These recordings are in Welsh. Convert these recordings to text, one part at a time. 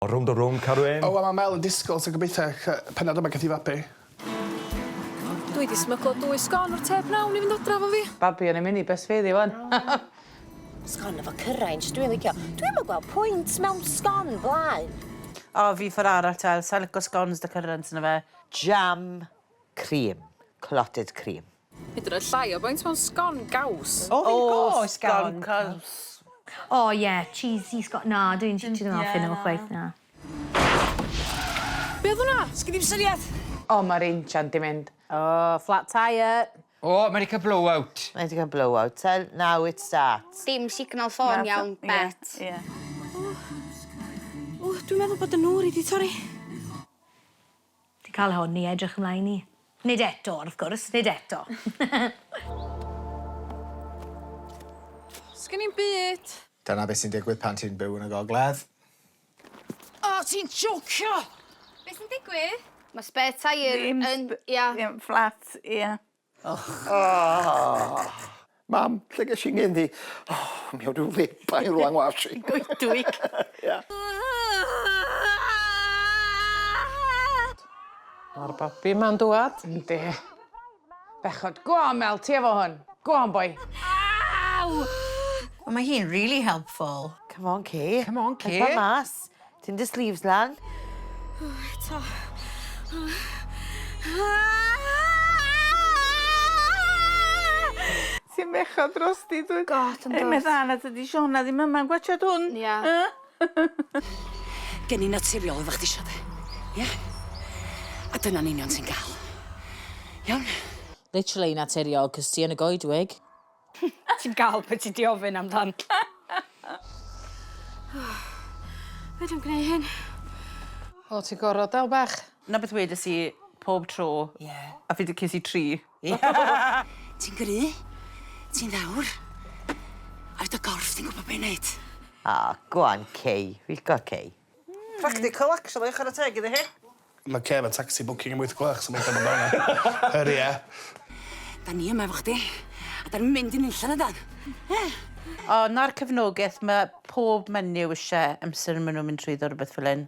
O rownd, Carwyn. O, Mae Mel yn disgwyl, so gobeithio penod yma gath i fabi. Dwi wedi smyglo 2 sgon o'r teb nawn i fynd adra fo fi. Babi yn y minibus fi, wan. Sgon efo cyrainj, dwi'n licio. Dwi'n mynd gweld pwynt mewn sgon blaen. O, fi ffordd arall tal. Sa'n licio sgons dy cyrrant yna fe. Jam, cream, clotted cream. Hyd yn oed llai o boint mewn sgon gaws. O, sgon caws. O, ie, cheesy sgon. Na, dwi'n hoffi nhw chwaith, na. Be oedd hwnna? Sgyn i'n syniad. O, mae'r injan di mynd. O, flat tire. O, mae'n cael blowout. Mae wedi cael blowout. Tell, now it starts. Dim signal ffôn iawn, bet. O, dwi'n meddwl bod y nŵr i di torri. Di cael hwn i edrych ymlaen i. Nid eto, wrth gwrs, nid eto. Sgen i'n byd. Dyna beth sy'n digwydd pan ti'n byw yn y gogledd. O, ti'n jocio! Be sy'n digwydd? Mae spare tire yn... Ia. Flat, ie. Mam, lle ges i'n gyn di? O, mi oedd rhyw ddeba i rwan washi. Gwydwig. Mae'r babi ma'n dwad. Yndi. Bechod, go on, Mel, ti efo hwn. Go on, boi. Wel, mae hi'n really helpful. Come on, Kay. Come on, Kay. Come mas. Ti'n dy sleeves lan. Eto. Ti'n bechod dros di, dwi. God, yn dos. Meddwl na dydi Siona ddim yma'n gwachod hwn. Ia. Gen i'n naturiol efo chdi siode. Ie? A dyna'n union ti'n gael. Iawn? Literally naturiol, cos ti yn y goedwig. Ti'n gael beth ti di ofyn amdan. Fe dwi'n gwneud hyn. O, ti'n gorfod dal bach. Na beth wedes i pob tro. Ie. A fi wedi ces i 3. Ti'n gry? Ti'n ddawr? A dy gorff ti'n gwybod beth wneud? Go on, Kay. We've got Kay. Practical, actually, chwarae teg iddi hi. Mae Kev yn taxi booking yn 8 gloch, so mae'n cael bod yna. Hurry, Da ni yma efo chdi. A da'n mynd i'n illan y dan. O, na'r cefnogaeth, mae pob menyw eisiau amser maen nhw'n mynd trwyddo rhywbeth fel hyn.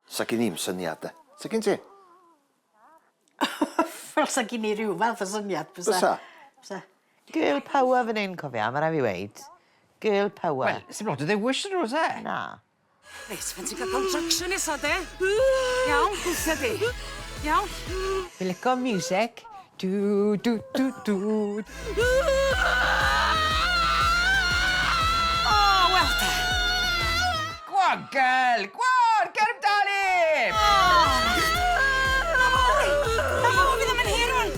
Sa gen i'n syniad, de. Sa gen ti? Fel sa gen i ryw fath o syniad. Bysa? Girl power fan hyn, cofia, mae rhaid i weid. Girl power. Wel, sy'n blod o ddewis yn rhywbeth, e? Na. Reit, fan ti'n cael contraction nesa, de? Iawn, gwthio di. Iawn? Fi licio music. Du, du, du, du. O, wel de. Gwan, gel! Gwan! Ger amdani! Na fo, fi ddim yn hir hwn.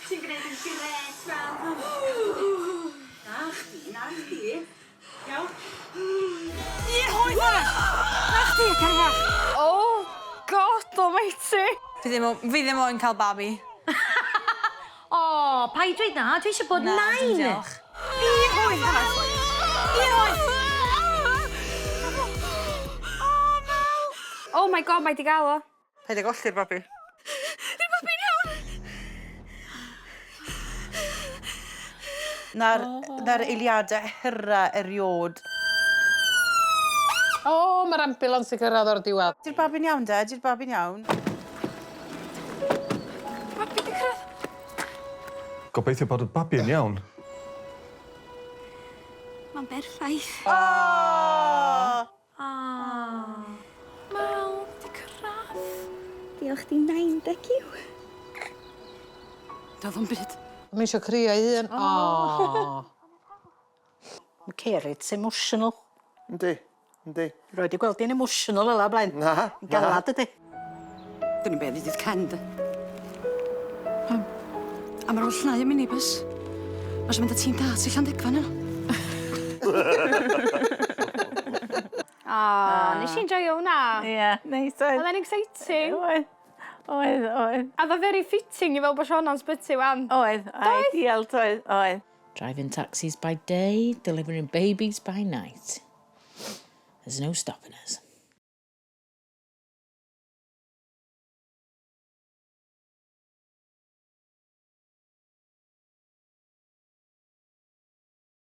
Ti'n gwneud yn gret, fel. Na chdi. Iawn? Un hwyth hwnna. Na chdi, Carfa. Oh, God almighty. Fi ddim o'n cael babi. O, pa i dweud na? Dwi eisiau bod 9. diolch. Un hwyth hwnna. Un hwyth. Oh my God, mae di gael o. Paid ag olli'r babi. Na'r eiliadau hyrra eriod. O, mae'r ambulans yn gyrraedd o'r diwedd. Di'r babi'n iawn, de? Di'r babi'n iawn. Babi di cyrraedd. Gobeithio bod y babi yn iawn. Mae'n berffaith. Mel di cyrraedd. Diolch di 90 yw. Doedd o'n byd. Mae eisiau crio ei hun. Mae Cerit emotional. Yndi. Roi di gweld i'n emotional yla blaen. Na. Galad ydi. Dyn ni'n beth i dydd cend. A mae'r oll llnau y minibus. Mae'n mynd â tîm da sy'n Llandegfa nhw. Nes i'n joio hwnna. Ie, neis oedd. Oedd e'n exciting. Oedd. A dda very fitting i fel bod Siona'n sbyty wan. Oedd, ideal, oedd. Driving taxis by day, delivering babies by night. There's no stopping us.